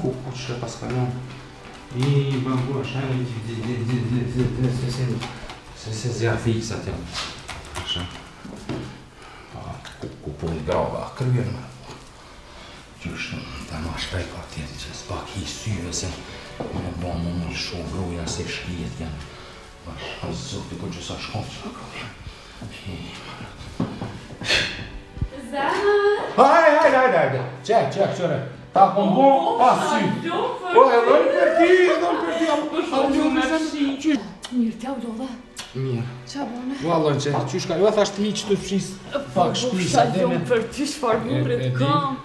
Kukucze paskaną. I bambuasz, se zjafisa tym. Kupon grava kröna. Just där man sträcker till det spak i syvelsen. Men barnen är så blåa sig skiten. Vars så det går ju så skott. Hej. Check, köra. Tá com bom passinho. Olha, não perdi. Mirë, lodha. Mirë. Qa bone? Vallën që, qysh ka, jo thashtë hiq të fshis pak shpisa. Për ty shfar burit kam.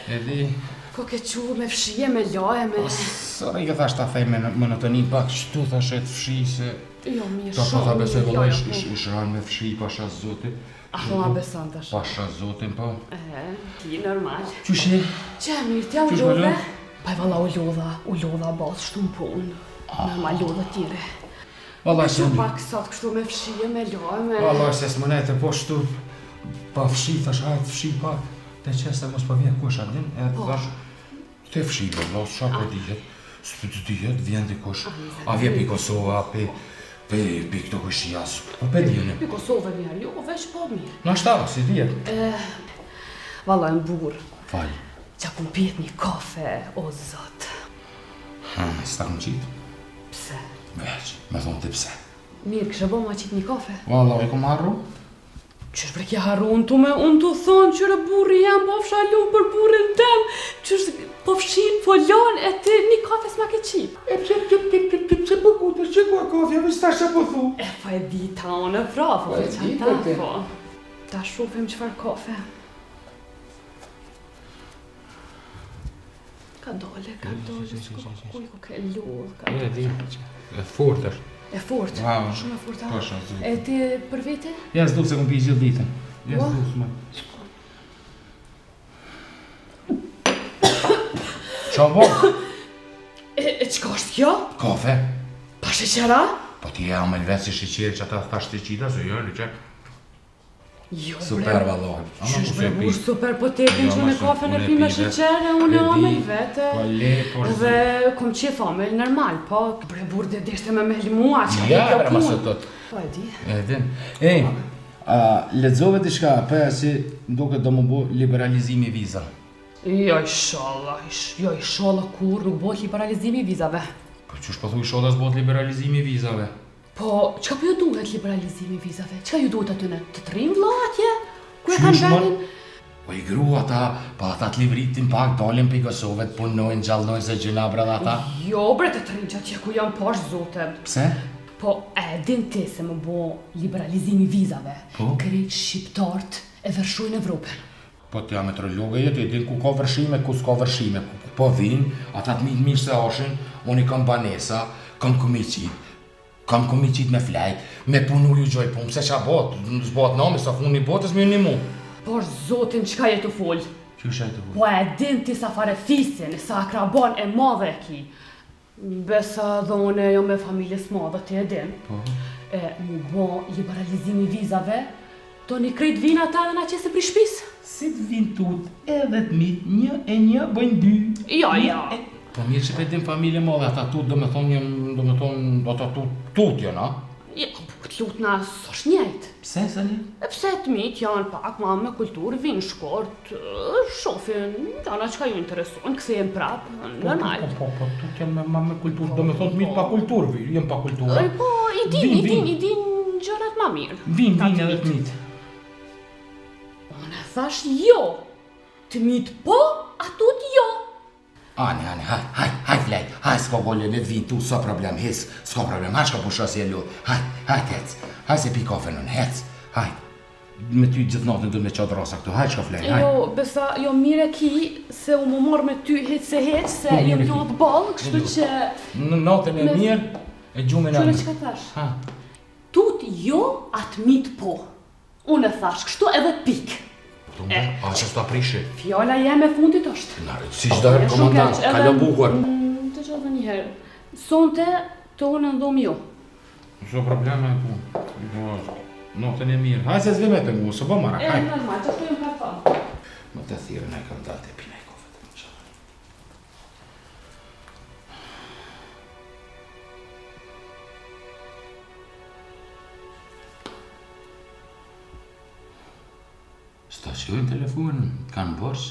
Edi. Po ke qurë me fshije, me laje, me... Sora i ka thashtë ta thej me monotoni pak qëtu thashe të fshi se... Jo, mirë Ta shumë. ta besoj vëllë ish ranë me fshi pasha zotin. A po ma beson tash. Pasha zotin po. Ti normal. Qysh je? Qa mirë, tja u lodhe? Pa valla u lodha bas shtu në punë. Normal lodha tjere. Valla Që pak sot kështu me fshije, me laje, me... Valla se s'monete po shtu pa fshi, thash hajt fshi pak. Te qese mos pa vjen kush adin, edhe thash te fshi valla, qa po dihet. Së të dihet, vjen dikush. A vjen pi Kosova, pi këto kushijas. Po pe djene. Pi Kosove mirë, jo, veç po mirë. Na shtava, si dihet. Valla në burë. Vaj. Qa kum pjet një kafe, o zot. S'ta kum qitë? Pse? Veç, me thonë të pse. Mirë, kështë bo ma qitë një kafe? Valla, e kum harru? Qështë bre kja harru unë të thonë qërë burri jam, po fshalu për burrin tem, qështë po fshin, po lanë, e ti një kafe s'ma ke qip. E pse po kutës, që kua kafe, me s'ta që po thu? E po e di ta unë e vrafë, Po e di, po ti. Ta shufim qëfar kafe. Ka dole, s'ko kuj ku ke lodh, ka E di, dole. e fort është. E fort, Wow. shumë e fort, Po shumë zi. E ti për vete? Ja s'du se kum pi gjithë ditën. Ja Ua. s'du s'ma. Qa bo? E qka është kjo? Kafe? Pa sheqera? Po ti e amel vetë si shiqeri që ata thashtë të qita, se jo, liqe. Jo, Super vallohet. Qysh bre burë super po t'epin Jo, që ma në shumë, kafe në unë e pi me pi vetë. sheqere, unë e E di. amel vete. Po le, po Dhe kom qef amel normal, po bre burë dhe deshte me limua, që Ja, kjo bre, ma së punë. tot. Po e di. E din. Lexove diçka, për si duket do më bu liberalizimi viza. Jo inshallah kur nuk bëhet liberalizimi i vizave. Po qysh po thuj shoda s'bot liberalizimi vizave? Po, çka po ju duhet liberalizimi i vizave? Çka ju duhet atyne? Të trim vlla atje? Ku e Qysh, kanë mor? vendin? Po i gru ata, po ata t'livritin pak, dalin për Kosovë, punojnë, gjallnojnë se gjinabra dhe ata. Jo bre të trim që atje ku janë poshtë zote. Pse? Po, e din ti se më bo liberalizimi i vizave. Po? Krejt shqiptarët e vërshojnë Evropën. Po t'ja meteorologe jetë, e din ku ka vërshime, ku s'ka vërshime. Po vinë, ata t'mitë mirë se ashin, unë i kam banesa, kam komicit me flajt, me punu ju gjoj punë, se qa bot, s'bot nami, sa fundi botës me një mu. Por zotin qka je të full? Qysha e të hu? Po e din ti sa fare fisin, sa akraban e madhe e ki. Besa dhe une jo me familjes madhe ti e din. Po? E mu bo liberalizimi vizave, do një krejt vina ta dhe na qese pri shpis? Si t'vin tut, edhe t'mit, një bëjnë dy. Ja. Po mirë që pedim familje madhe, ata tut do me thonë, ata tut janë, a? Ja, po t'lutna s'osh njejt. Pse, sa një? E pse t'mit janë pak ma me kulturë, vinë shkort, shofin, dana qka ju interesojnë, këthejem prap, normal. Po, tut janë me kulturë, do me thonë t'mit pa kulturë, jenë pa kulturë. Po, i din gjërat ma mirë. Vin edhe t'mit. Unë e thash jo, t'mit po, atut jo. Ani, hajt flej, hajt s'ka bolle me t'vin tu, s'ka problem, hes, s'ka problem, hajt shka pusha si e lu, hajt hec, hajt se pi kafe nën, hec, hajt. Me ty gjithë natën du me qatë rasa këtu, hajt shka flej, hajt. Jo, besa, jo mire ki, se u më morë me ty hec, se Po, jem mire ki. lodh ballë, kështu që... Në natën e mirë, e gjumin Qëre anë. që ka thash? Ha, Tut jo, atë mit po. Unë e thash, kështu edhe pik. tumbe, a që s'ta prishi. Fjalla jeme fundit është. Nare, si qdo herë komandant, kalo bukur. Të që dhe njëherë. Sonte, të unë ndom jo. S'o probleme e punë. Natën e mirë, hajt se s'vime të ngu, s'o po mara, hajt. Normal, që shtu jem ka thonë. Më të thirrën ai kam dalë te pina e kofet. Sta shkojnë telefonin, kanë borç.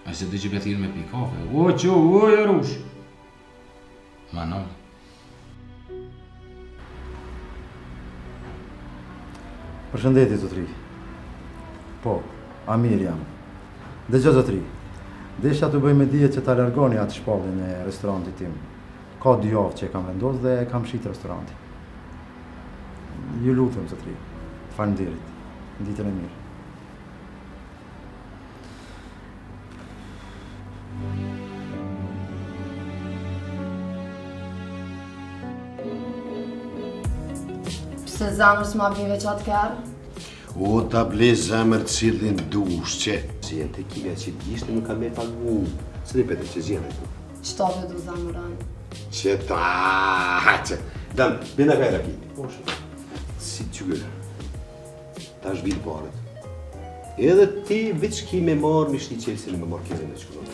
A se dhe që për thirë me pi kafe. O që, o Jarush! Manon. Përshëndetje, zotri. Po, Amir jam. Dëgjoj, zotri. Desha të bëj me dije që ta largoni atë shpallin e restorantit tim. Ka 2 javë që e kam vendosur dhe kam shit restorantin. Ju lutem, zotri. Faleminderit. Ditën e mirë. Pse zamër s'ma bjeve qatë kërë? O, ta ble zemër cilin dush që. Si jenë të kime që t'gjishtë nuk ka me pagu. Së një pete që zjenë e tu. Qëta vedu zamëranë? Që ta, që. Dam, bina ka e rakit. Si qyre. Ta është vitë parët. Edhe ti veç ki me marë mishti qelsin me marë kizin e qëkullon.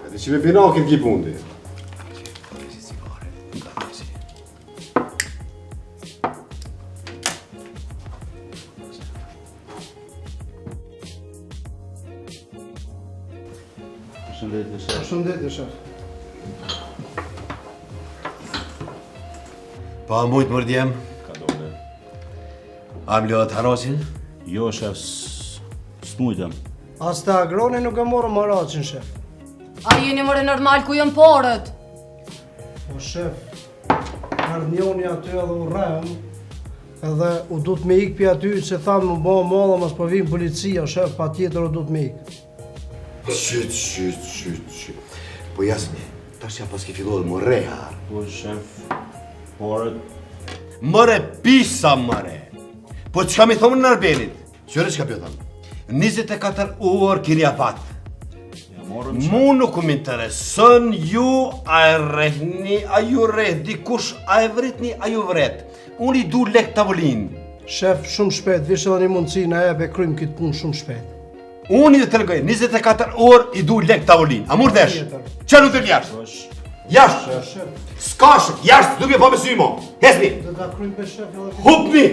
Edhe që me bina këtë ki pundi. Përshëndetje, shef. Pa mujtë mërdjem? Ka dole. Am lëhet harasin? Jo, shef, s'mujtëm. As të agroni nuk e morëm haracin, shef. A jeni more normal ku jën porët? Po, shef, ardhnjoni aty edhe u rrem, edhe u du të me ik për aty që thamë më bëmë molla mas po vim policia, shef, pa tjetër u du të me ik. Qyt. Po jasni, tash ja pas ke filluar më reha. Po, shef, porët. Mëre pisa mëre. Po çka mi thonë në Arbenit? Qëre çka pjo thonë? 24 orë keni afat. Ja morëm Mu nuk më interesën ju a e rehni, a ju reh dikush, a e vritni, a ju vret. Unë i du lek tavolin. Shef, shumë shpejt, vish edhe një mundësi në jep e krymë këtë punë shumë shpejt. Unë i të tërgoj, 24 orë i du lek tavolin. A mur desh? Tjetër. Që nuk të jashtë? Jashtë! Skashët, jashtë, duke pa me symo. Hesni! Dhe ta krymë për shef edhe... Hupni!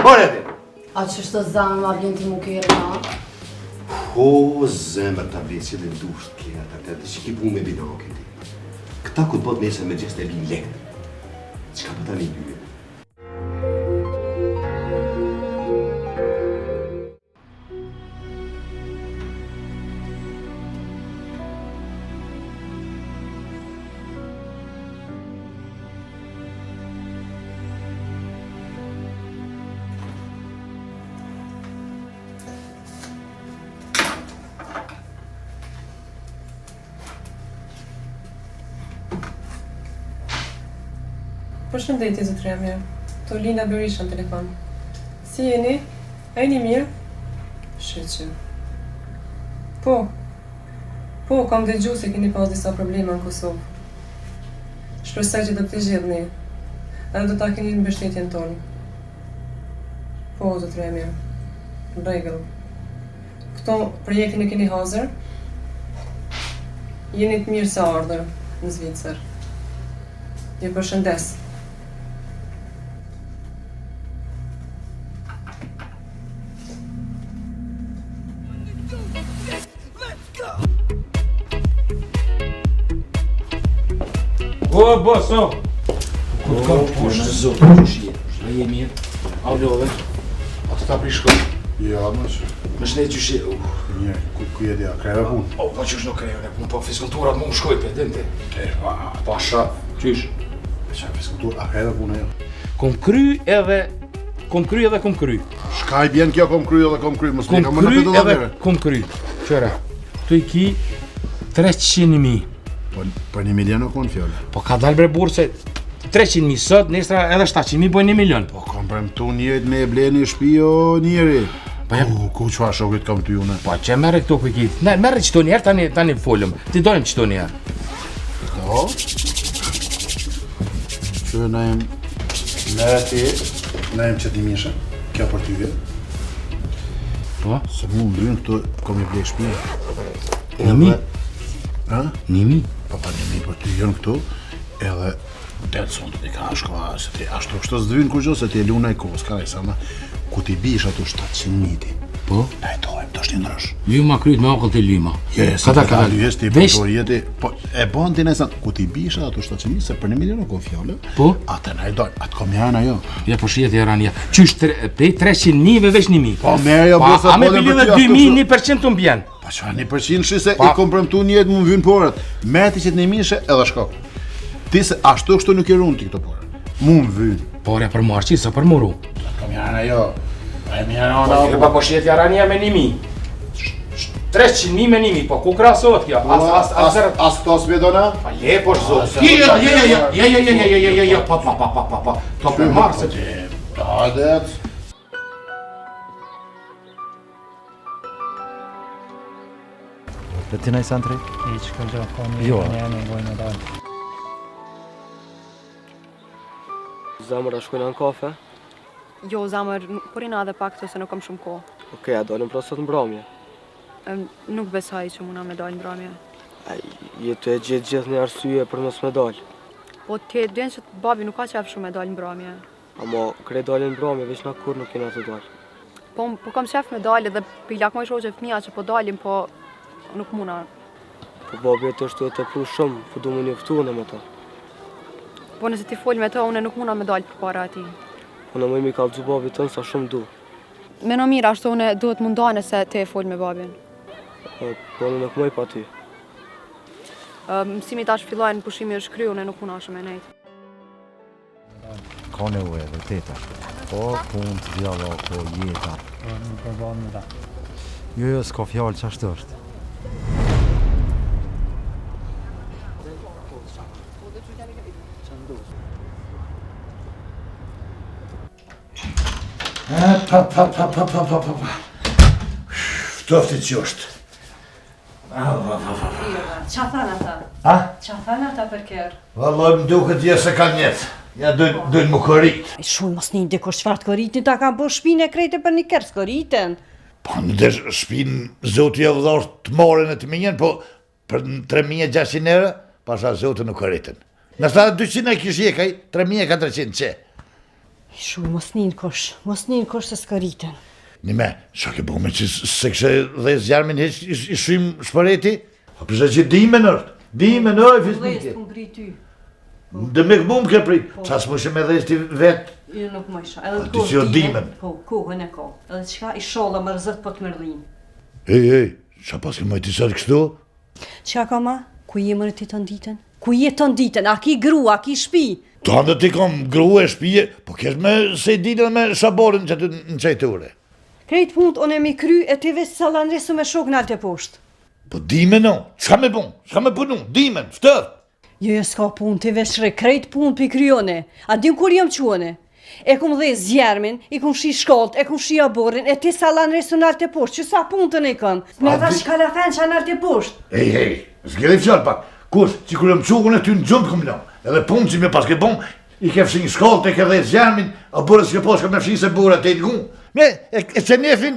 More ti! A që shtë zamë ma bjen ti mu kërë na? O, zemër të vli cilin dusht kjera të të që ki bu me bina këti. Këta ku të bot nese me gjest e lin lekt. Qka pëta një dyve? Përshëndetje, zotëria mirë. To Linda Berisha në telefon. Si jeni? A jeni mirë? Shqyqe. Po, kam dëgju se keni pas disa problema në Kosovë. Shpresoj që do të zgjidhni, edhe do ta keni në mbështetjen tonë. Po, zotëria mirë. Në rregull. Këto projektin e keni hazër? Jeni të mirë se ardhur në Zvicër. Ju përshëndes. O, boso! Ku të kam poshtë zotë në gjyshje? Shre je mirë? A vlove? A të ta prishko? Ja, më që. Më shne gjyshje? Një, ku jeti a kreve punë? O, po qysh nuk kreve në punë, po fiskulturat më shkoj për dente. Pasha. Qysh? E që fiskultur, a kreve punë e? Kom kry edhe kom kry. Shka i bjen kjo kom kry edhe kom kry, mos me ka më në Kom kry petë edhe dhe kom kry. Qëra, tu i ki 300.000. Po 1 milion nuk unë fjallë. Po ka dalë bre burë se 300.000 sot, nesra edhe 700.000 bojnë 1 milion. Po kom premtu njerit me e ble një shpi o njeri. Ku qëfa shokit kam të june? Po që merre këto ku i ki? Merre qëto njerë, tani folëm. Ti dojmë qëto njerë. Do? Që na jem... Ne ti, na jem që ti mishe. Kjo për ty vjetë. Po? Se mu më vynë këto, kom i blej shpia. 1.000? Ha? 1.000? Pa 1.000 për ty jënë këto, edhe detë sonë të ka shkoa, se ti ashtu kështë të zdynë kur gjo, se ti e luna i kohës, ka rejsa, ma ku ti bish ato 700.000 Po? Na e tojmë, të është një ndrësh. Lyma kryt me akëll të lyma. Se të ka lyes ti për jeti, po e bon ti nëjësan, ku ti bish ato 700.000, se për 1 milion nuk o fjallë, Po? atë na e dojnë, atë kom janë ajo. Ja po shihet e rania. Qysh prej 300.000 veç 1.000. Po merë jo bosa A me bilin dhe 2.000, 1% të mbjen. Pa qa 1% shise i kompremtu njët mu më vynë porët. Meti që të 1.000 shë edhe shko. Ti se ashtu kështu nuk i runë ti këto porët. Mu më vynë. Pore për marqi, se për muru. Kom janë ajo. E mi janë Po ajo. pa po shihet e rania me 1.000. 300.000 me 1.000, po ku krasohet kjo? As këto s'vedona? Pa je po shzot. Je, pa. To për marë se ti. Adet. Dhe ti nëjë santri? Jo. Zamër, a shkojnë në kafe? Jo, zamër, porina edhe pak të se nuk kam shumë kohë. Okej, a dalim pra sot në mbrëmje? Nuk besoj që muna me dalë në mbrëmje. Je të e gjithë një arsye për mos me dalë. Po ti e duen që babi nuk ka qef shumë me dalë në mbrëmje. Ama krej dalin në mbrëmje, veç na kur nuk kena të dalë. Po kam qef me dalë edhe pi lakmoj shoqe fëmija që po dalim, po nuk muna. Po babi e të është të pru shumë, po du më njoftu në me ta. Po nëse ti fol me të, une nuk muna me dalë për para ati. Unë më mi kallëzu babi tënë sa shumë du. Meno mirë, ashtu une duhet mundane se ti e fol me babin. Po unë nuk mëj pa ty. Mësimi tash fillojnë pushimi është kry, une nuk muna shumë e nejtë. Ka në ue dhe teta. Po punë të djalla, po jeta. Nuk përbon me ta. Jo, s'ka fjallë që ashtë është. Ftofti që është. Qa thanë ata? Ha? Qa thanë ata për kërë? Vallaj më duket je se ka njetë. Ja dojnë më kërit. Shumë mos një ndiko çfarë të koritin, ta kam bërë shpinë e krejtë për një kërë s'koritën. Po në dhe shpinë zotë i vëdhor të morën e të minjen, po për 3.600 euro, pasha zotë nuk këritën. Nështë ta 200 e kish jekaj, 3.400 që. Shumë mos një nkosh se s'koritën. Nime, qa ke bëme që se kështë dhe zjarmin heq i shrim shpëreti? A përshë që dimen është, dimen oj, fisnike. S'kum pri ty. Dhe me këmë ke pri, qa s'mu shë me dhe ti vetë? Jo nuk më isha, edhe ti që jo dimen. Po, kohën e ko, edhe qka i sholla më rëzët po të mërlin. Ej, qa pas ke mojti sot kështu? Qka ka ma? Ku je mërë ti të nditën? Ku je të nditën? A ki gru, a ki shpi? Ta ndë ti kam gru e shpije, po kesh me se ditën me shaborin që të në qajture. Krejt punët unë e mi kry e ti vesë salan resu me shok në altë e poshtë. Po dimen o, qka me bon, qka me punu, dimen, ftër. Jo, s'ka punë, ti veshre, krejt punë për kryone. A dim kur jam quone? E kum dhe zjermin, i kum shi shkollt, e kum shi aborin, e ti salan resu në altë e poshtë, që sa punë të ne kam? Me dha shkalafen që në altë e poshtë. Ej, s'gjeli fjallë pak, kush, që kur jam quone ty në gjundë këm lëmë, edhe punë që me pas ke bon, i ke fshin shkollt, e ke dhe zjermin, aborës ke poshtë ka me fshin se bura te i t'gun. Me, e qenefin,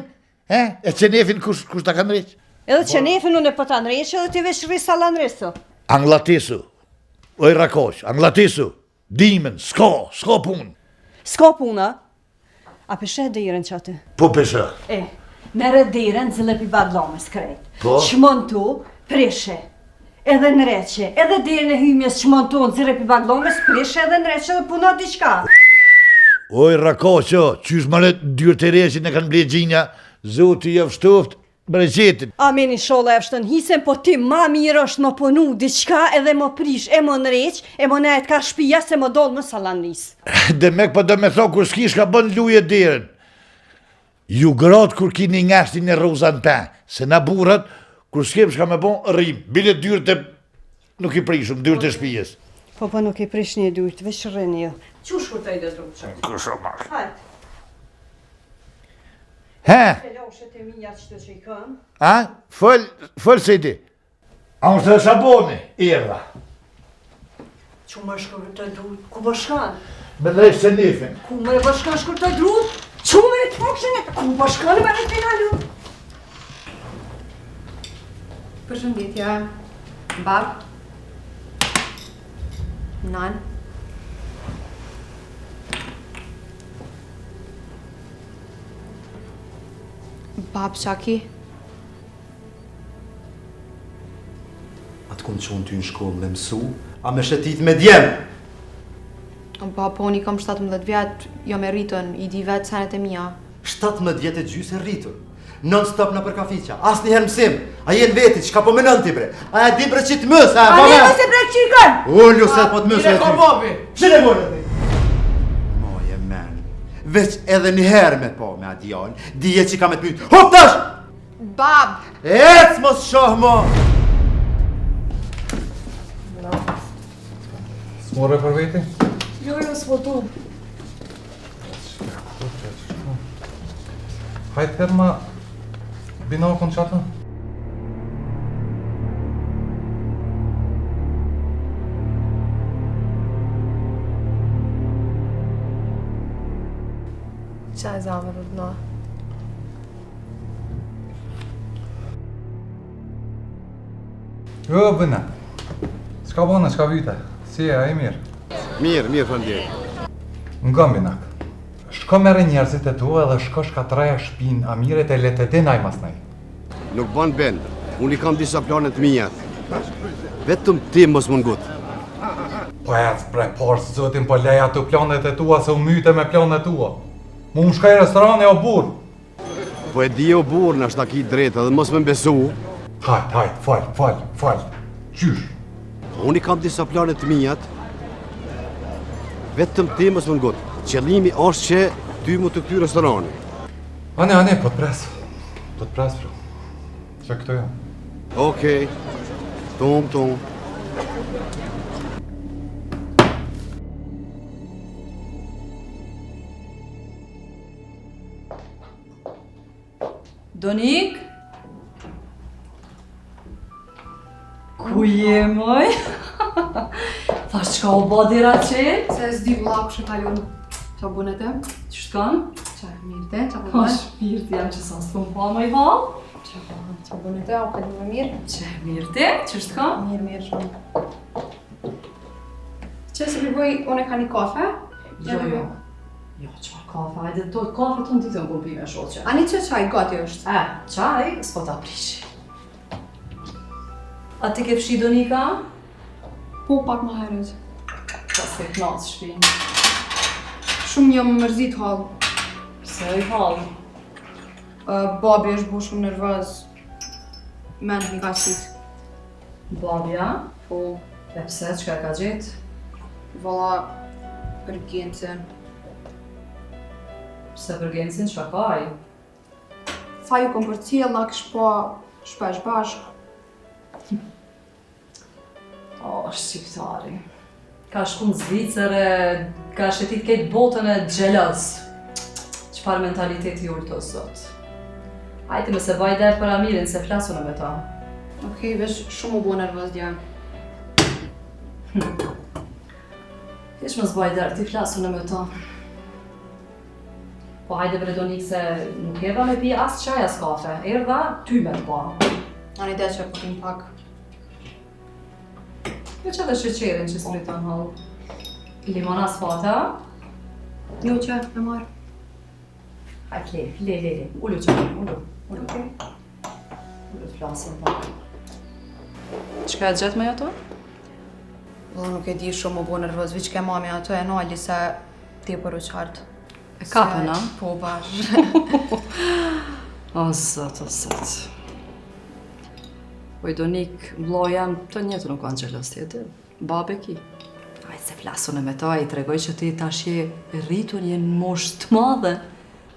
e qenefin kush ta kanë req? Edhe qenefin unë e po ta nreqë, edhe ti veshri salan resu. Anglatisu, oj rakosh, anglatisu, dimen, s'ka punë. S'ka puna? A peshe dhiren qate? Po peshe. Mere dhiren zile pi badlomës krejt. Po? Shmon tu, preshe, edhe nreqe, edhe dhiren e hymjes shmon tu në zile pi badlomës, preshe edhe nreqe edhe puna diqka. Oj rakoqo, qysh mëre dyrë të reqin e kanë ble gjinja, zoti jë fshtuft, breqetin. Amen i shola e fshtën hisen, po ti ma mirë është më punu diqka edhe më prish, e më nreq, e më nejt ka shpija se më dollë më salanis. Demek po do me tho kur s'kish ka bën luje derën. Ju gratë kur kini ngashtin e rozan pen, se na burrat, kur s'kem shka me bon, rrim, bile dyrë të nuk i prishum, dyrë të shpijes. Po nuk i prish një dyrë, të veç rreni jo. Qu shkurtaj dhe druqë? Kërshë marë. Hajt. He? Loshet e mija që të që i këm. A? Fëll se ti. A më të saboni, erda. Që më shkurtaj drut? Ku bëshkan? Me dhe se nifin. Ku më bëshkan shkurtaj drut? Që më e të fokshën e? Ku bëshkan me në finalu? Përshëndetje. Bab. Nan. Bab, Shaki. Atë kom qonë ty në shkollë dhe mësu, a me shetit me djemë. Bab, po, unë kam 17 vjetë, jo me rritën, i di vetë senet e mija. 17 vjetë e gjysë e rritur. Non-stop në për kafiqa, as një herë mësim. A jenë veti, qka po menon ti bre? A e di bre që të mësë, a? A ne mëse bre qikën! Ullu se po të mësë e ty. Mire ka babi! Qële bërë ti? Moje men, veç edhe një herë me po me adion, dije që ka me të mytë. Hop tash! Bab! Ec mos shoh mo! S'more për veti? Jo, s'votu. Hajtë herë ma binokon që atë? Qa e zamë rrët na? Jo, bëna. S'ka bëna, s'ka vyte. Si e, a i mirë? Mirë, fëndje. Nga binak. Shko mere njerëzit e tu edhe shko shkatreja shpin Amiret e letë e dinaj mas nej. Nuk ban ben, unë i kam disa planet mijat. Vetëm ti mos më ngut. Po e bre, porës zotin po leja të planet e tua se u myte me planet tua. Mu më shkaj restorane o burë. Po e di o burë në ashtë ki drejtë edhe mos më besu. Hajt, fal. Qysh? Unë i kam disa planet mijat. Vetëm ti mos më ngut. Qëllimi është që ty mu të këty restorani. Ane, po të pres. Po të pres, bro. Që këto jo. Okej. Tom. Donik? Ku je, moj? Thash qka o ba dira qenë? Se s'di vla kështë kalon. Qa bunet e? Qështë kanë? Qa mirë te, qa Po bunet? shpirti jam që sa s'pëm pa më i valë. Qa bunet e, o këtë më mirë? Që mirë te, qështë kanë? Mirë, shumë. Që se përboj, unë e ka një kafe? Jo, qar kafe, hajde to kafe të në ditë në kumpi me shoqe. Ani që qaj gati është? Qaj, s'po ta prishi. A ti ke fshi Donika? Po, pak më herët. Qa s'ke knasë shpinë? Shumë një më mërzit halë. Pse i halë? Babi është bu shumë nervëz. Mend një ka qitë. Babja? Po. E pse, qka ka gjetë? Valla, për Gencin. Pse për Gencin, qka ka i? Tha ju kom për cilla, kësh po shpesh bashkë. O, shqiptari. Ka shku në Zvicër ka shetit kejtë botën e gjelës. Qfar mentaliteti urë të sot. Hajti me se baj der për Amirin, se flasune me ta. Okej, vesh shumë u bo nervëz dja. Kish me zbaj der, ti flasune me ta. Po hajde bre Donik se nuk erdha me pi as qaj as kafe. Erdha ty me të pa. Ani ide që po tim pak. Veq edhe sheqerin që s'mrit të nhallë. Limona s'fata? Jo që, me marë. Hajt le. Ullu që, ullu. Ullu të flasin pak. Qka e gjetë me ato? Valla nuk e di shumë u bo nervëz, viq ke mami ato e nali se ti për u qartë. E kapën, a? Po, bash. O zot. Oj, Donik, vlo jam të njëtë nuk kanë gjelos tjetë. Babe ki. Aj, se flasune me ta, i tregoj që ti tash je rritun, je në mosh të madhe.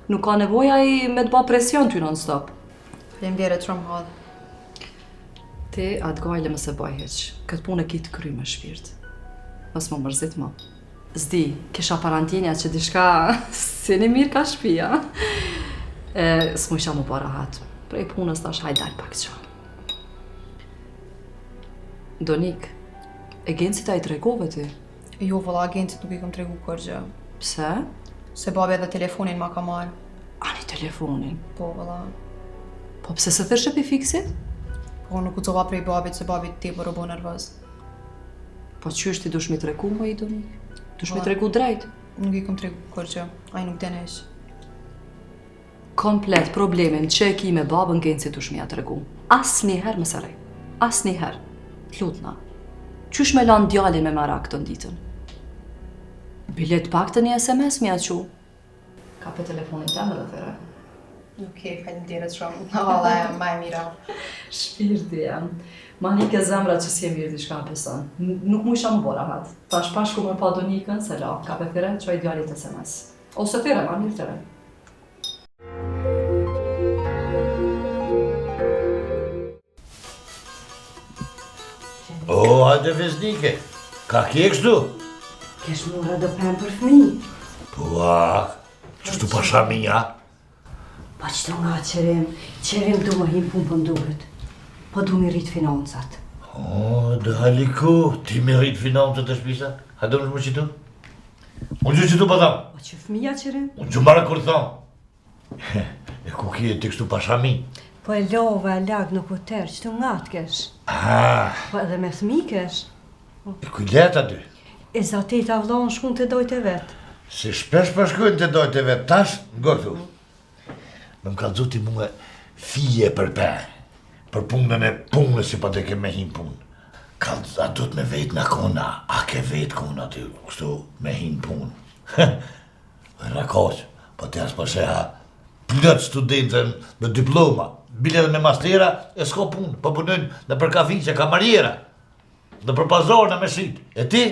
Nuk ka nevoja i me të ba presion ty non-stop. Faleminderit shumë hadh. Ti atë gajle më se baj heq. Këtë punë e ki të kry me shpirt. Mos më mërzit më. Zdi, kisha parantinja që dishka si një mirë ka shpia. S'mu isha më para hatë. Prej punës tash hajt dal pak qa. Donik, e Gencit a i tregove ti? Jo, valla, Gencit nuk i kom tregu kërgjë. Pse? Se babi edhe telefonin ma ka marrë. Ani telefonin? Po, valla. Po pse se thëshe pi fiksit? Po nuk u cova prej babit se babit tepër u bo nervoz. Po qysh ti dush mi tregu më i Donik? Dush mi tregu drejt? Nuk i kom tregu kur që, ai nuk den ish. Komplet problemin që e ki me babën Genci dush mi ja tregu. Asnjëherë më sërej. Asnjëherë. Lutna. Qysh me lan djalin me marak të ditën? Bilet pak të një SMS mi aqu. Ka pe telefonin të më dhe thera. Okej, faleminderit shumë. Valla, më e mira. Shpirti jam. Ma një ke zemra që si e mirë t'i shka peson. Nuk mu isha më bora hat. Tash pashku me pa Donikën, se la, ka pe thera që a i djallit SMS. Ose thera, ma mirë thera. O, hajde Vesnike, ka kje kështu? Kesh mora do pemë për fëmi. Po, qështu pasha minja? Pa qëto nga qerim du më him punë për nduhet. Po du mi rritë financat. O, dhe haliku, ti mi rritë financat e shpisa? Hajde më shmë qitu? Unë që qitu pa thamë? Po që fëmija qerim? Unë që marë kur thamë? E ku kje ti kështu pasha mi? Po e lova e lag në kuter, qëtu nga të kesh. Po edhe me fëmi kesh. E kuj leta dy? E zatit avlon shkun të dojt e vetë. Se shpesh përshkujnë të dojt e vetë, tash, ngortu. Më më ka dzuti mua fije për për punën e punës si pa të ke me him punë. Ka a du të me vetë në kona, a ke vetë kona ty, kështu me him punë. Rakoq, po të jasë përsheha plët studentën me diploma, bilet me mastera e s'ko punë, po punën në për kafiqe, kamarjera, në për pazorë në mesit. E ti,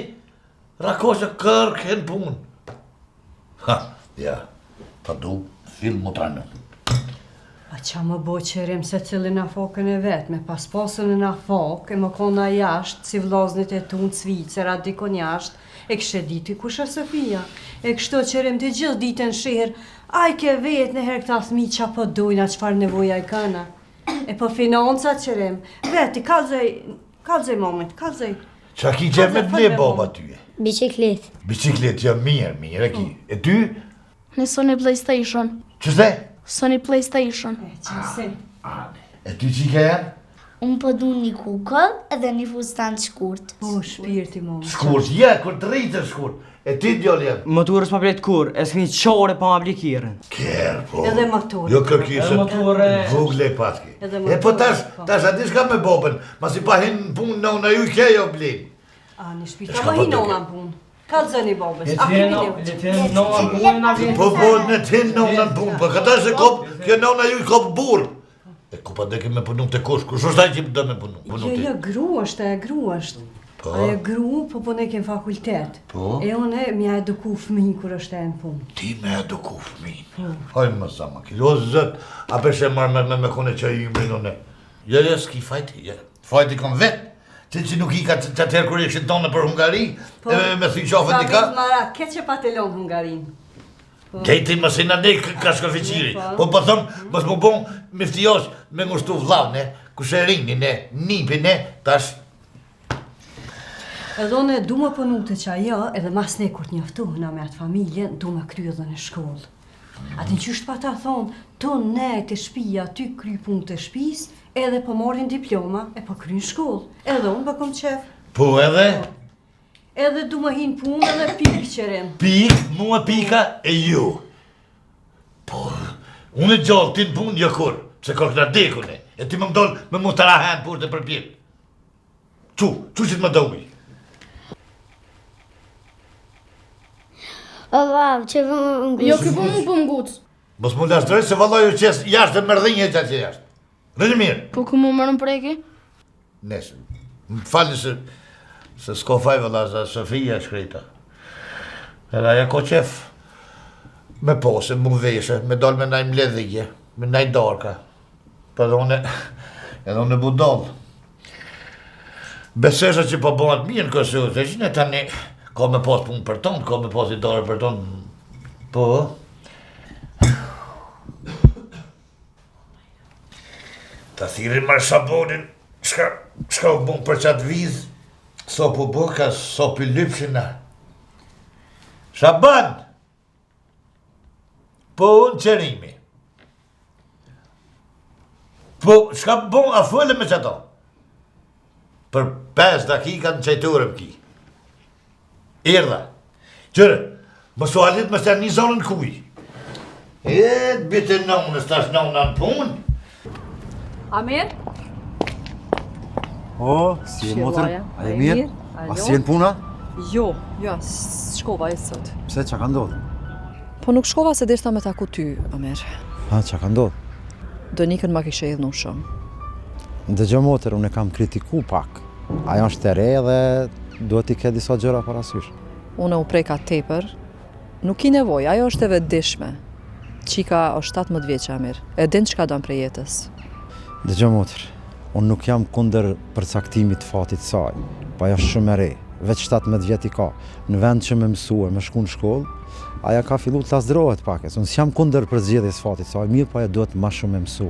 Rakoq e kërken punë. Ha, ja, pa du, film më tranë. Pa qa më bo qerim se cilin a fokën e vetë, me pas pasën e na fokë, e më kona jashtë, si vloznit e tunë, Zvicera, dikon jashtë, e kështë diti kusha Sofia. E kështu qerim të gjithë ditën shirë, a i ke vetë në herë këta thmi qa po dojna, qëfar nevoja i kana. E po financa qerim, veti, kalzej moment, kalzej. Qa ki që me të le baba tyje? Biciklet. Biciklet, ja mirë, e ki. E ty? Në Sony PlayStation. Qëse? Sony PlayStation. E ty që ke janë? Unë po du një kukull edhe një fustan shkurt. Po, shpirti mo. Shkurt, ja, kur të rritë shkurt. E ti djoli janë? Motorës më blet kur, e s'kni qore pa më blikirën. Kjerë, po. Edhe motorë. Jo kërkisët, vugle patki. E po tash ati shka me bobën, ma si pa hinë punë në unë ju i kejo blin. A, një shpita më hi nona në punë. Kalzën i bobës. Le t'jen nona në punë në vjenë. Po, në t'jen nona në punë, po këta se kopë, kjo nona ju i kopë burë. E ku pa deke me punu të kush është taj që do me punu? Jo, gru është, e gru është. Ajo gru, po ne kem fakultet. E une mja eduku fëmin kur është e në punë. Ti me eduku fëmin? Hajnë më sa ma ki, o zët, a peshe marrë me kone që i mrinë une. Jo, s'ki fajti, fajti kom vetë. Që nuk i ka që atëherë kur i kështë tonë për Hungari, me thuj qafën t'i ka. Ke që patelon Hungarinë. Gejti më si në ne ka shkërfiqiri. Po thëmë, mës më bon miftios me ngushtu vlavne, kushe rinni ne, nipi ne, tash. Edhe one du më pënu të qa jo, edhe mas ne kur t'njoftuhna me atë familjen, du më kry edhe në shkollë. Atin qështë pa ta thonë, të ne të shpia, ty kry pun të shpis, edhe po morin diploma, e po kry në shkollë. Edhe unë bëkom qef. Po edhe? Edhe du më hinë punë edhe pikë qërem. Pikë, mua pika e ju. Po, unë e gjallë ti në punë jo kur, se kërë këna dekune, e ti më mdollë me mu të rahen për të përpjellë. Qu që të më domi? Vav, që vëmë ngutë. Jo, këpë më bëmë ngutë. Mos mu lasë drejtë se valloj u qesë jashtë dhe mërdhinje që që jashtë. Dhe një mirë. Po ku mu mërën preki? Nesë, më falë se s'ko faj vëlla za Sofia shkrejta. Edhe aja ko qef me posë, mu veshe, me dollë me naj mledhije, me naj darka. Për edhe une budollë. Besesha që po bëhat mirë në Kosovë, se që ne tani ka me posë punë për tonë, ka me posë i darë për tonë. Po. Ta thiri marë shabonin, shka u bunë për qatë vizë, so po bëka, so për lypshina. Shaban! Po unë qërimi. Po, shka bon, a fëllë me qëto? Për 5 dakika në qajturëm ki. Erdha. Qërë, më sualit më se një zonën kuj. Bitë nënës, tash nëna në punë. Amir? O, si e motër? A e mirë? A si e në puna? Jo, shkova e sot. Pse, qa ka ndodhë? Po nuk shkova se deshta me taku ty, Amir. Ha, qa ka ndodhë? Donikën ma kishe edhnu shumë. Ndëgjë motër, unë e kam kritiku pak. Ajo është të re dhe duhet i ke disa gjëra parasysh. Unë u preka tepër. Nuk i nevoj, ajo është e vetëdijshme. Qika është 17 vjeqe, Amir. E din çka don prej jetës. Dëgjë motër, unë nuk jam kundër përcaktimit fatit saj. Pa ajo është shumë e re. Veç 17 vjet i ka. Në vend që me mësue, me shku në shkollë, aja ka fillu të lasdrohet pakes. Unë s'jam kundër përzgjedhjes fatit saj, mirë pa ajo duhet ma shumë me mësu.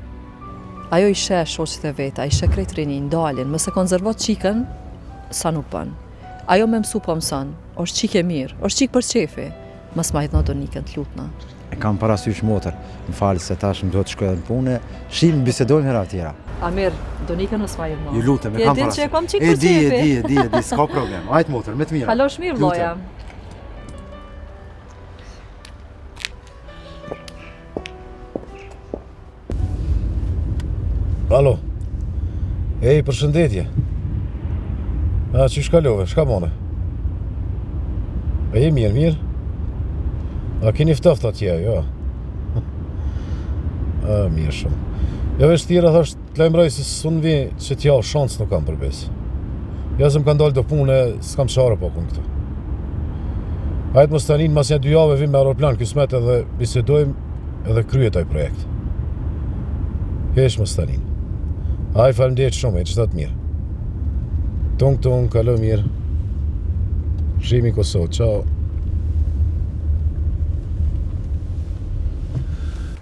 Ajo i sheh shoqet e veta, i sheh krejt rinin, dalin, mëse konzervot qikën, sa nuk bën. Ajo me mësu po mëson, është qik e mirë, është qik për qefi. Mës ma idhno Donikën, t'lutna. E kam parasysh motër, më falë se tash më duhet shkoj edhe në punë, shilë në bisedojmë hera tjera. Amir, Donikën mës ma idhno. Ju lutem, e kam parasysh. E din që e kom qik për qefi. E di, s'ka problem. Ajtë motër, me të mira. Kalosh mirë, vloja. Alo. Ej, përshëndetje. A, që shkallove, shka mone? E mirë. A, keni ftoft atje, jo? A, mirë shumë. Jo veç tjera thasht të lajmëraj se s'unë vi që t'ja shansë nuk kam përbes. Ja se më kanë dalë do punë, s'kam share po kun këto. Hajtë më stanin, mas një 2 jave vim me aeroplan kësmet edhe bisedojmë edhe kryet aj projekt. Hesh më stanin. Haj, faleminderit shumë, e qëta të mirë. Tung, kalo mirë. Shimi Kosovë, qao.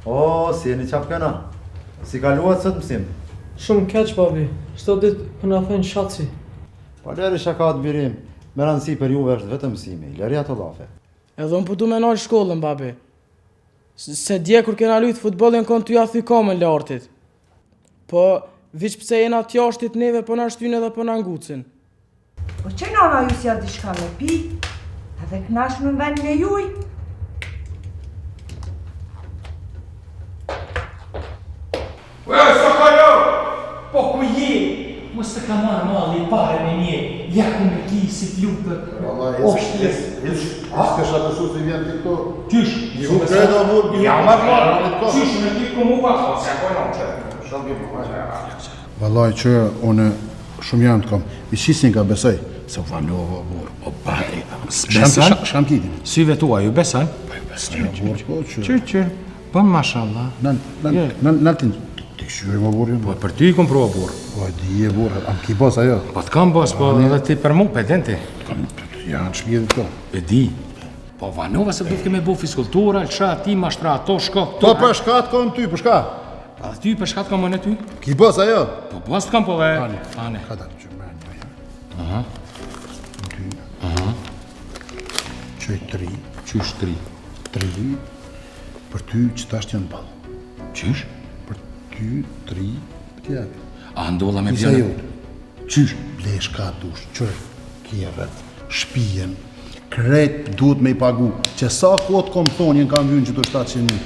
O, si e një qapë këna? Si kaluat sot mësim? Shumë keq, babi. Shto ditë këna thënë shatësi. Pa leri shaka të birim. Me rëndësi për juve është vetëm mësimi. Leri ato lafe. Edhe unë përdu me nalë shkollën, babi. Se dje kur kena lujtë futbolin, konë t'u ja thy kamën lartit. Po, viç pse jena t'jashtit neve, po na shtynë edhe po na ngucin. Po që nana ju si a diçka me pi? Edhe knash në vendin e juj? Sa kajo! Po ku je? Mos të ka marrë malli I pare me nje. Ja ku me ki si flutër. S'kesha pësu si vjen të këto. Qysh? Ju kredo mur. Ja ma marrë. Qysh me ti ku mu pa thot, se ako në që. Vallaj që unë shumë janë të kom. I shisin ka besoj. Se u vanova burë. O bari. Shkam kitin. Syve tua ju besan? Po ju besan. Qyr. Bon mashallah. Naltin. Të këshyri më burë. Po për ty kom prova burë. Po di e burë. Am ki bos ajo. Po t'kam bos, po edhe ti për mu, pedenti. Janë shpjetë këto. E di. Po vanova se duke me bu fiskultura, lësha ti, mashtra, ato, shko. Po për shkat kom ty, për shka? A ty për shkat kom e në ty? Ki bos ajo? Po bos t'kam po dhe. Ane. Kada që me në. Aha. Qoj 3. Qysh 3? 3. Për ty që tash janë balë. Qysh? Për ty 3. Pëtjave. A ndolla me bjone? Qysh? Blesh ka dush, qërë, kjerët, shpijen, kret duhet me I pagu, që sa kohët kom thonë, jenë kam vynë që të 700.000.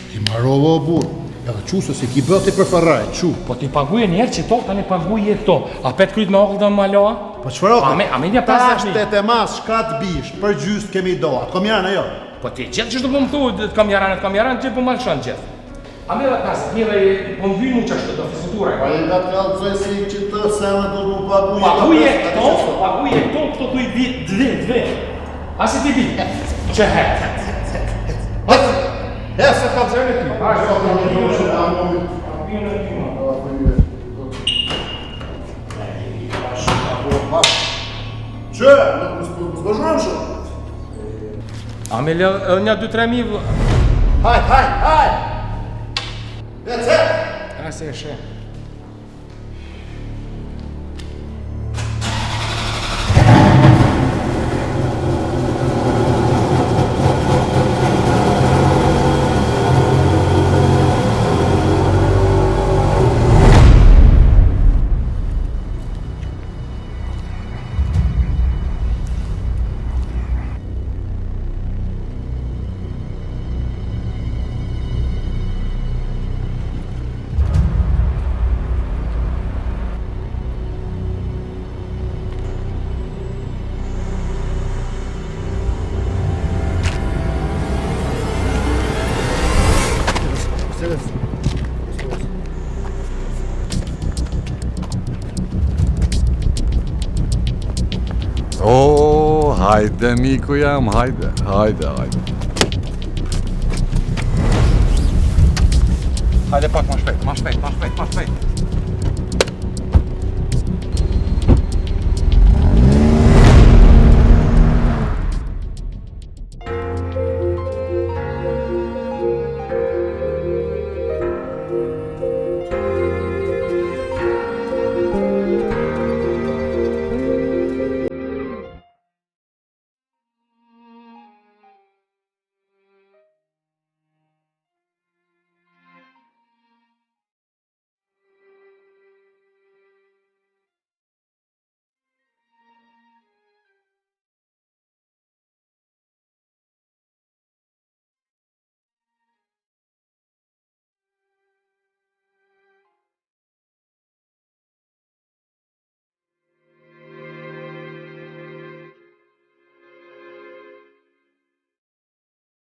Ti marova o burë, edhe qusë se ki bëti për faraj, qu. Po ti paguje njerë që to, tani paguje to. A pet kryt me okëll dhe më maloa? Po qëfar okëll? A me një 50.000. Tash të të mas, shkat bish, për gjystë kemi do, atë kom janë ajo. Po ti gjithë që shtu po më thu, të kam jaran, gjithë po më alëshan gjithë. A me dhe pas, njëve po më vynu që ashtë të fiskultura. Pa i nga të kalëzoj si që të semë do më paguje. Paguje këto tu I di dve. A si ti di? Që herë. Ja se ka zërë ty. Që? Më zbëzhërëm shumë? A me lë një 2-3 mi vë... Haj! Ece! A se e shë. Hajde, miku jam, hajde. Hajde pak ma shpejt.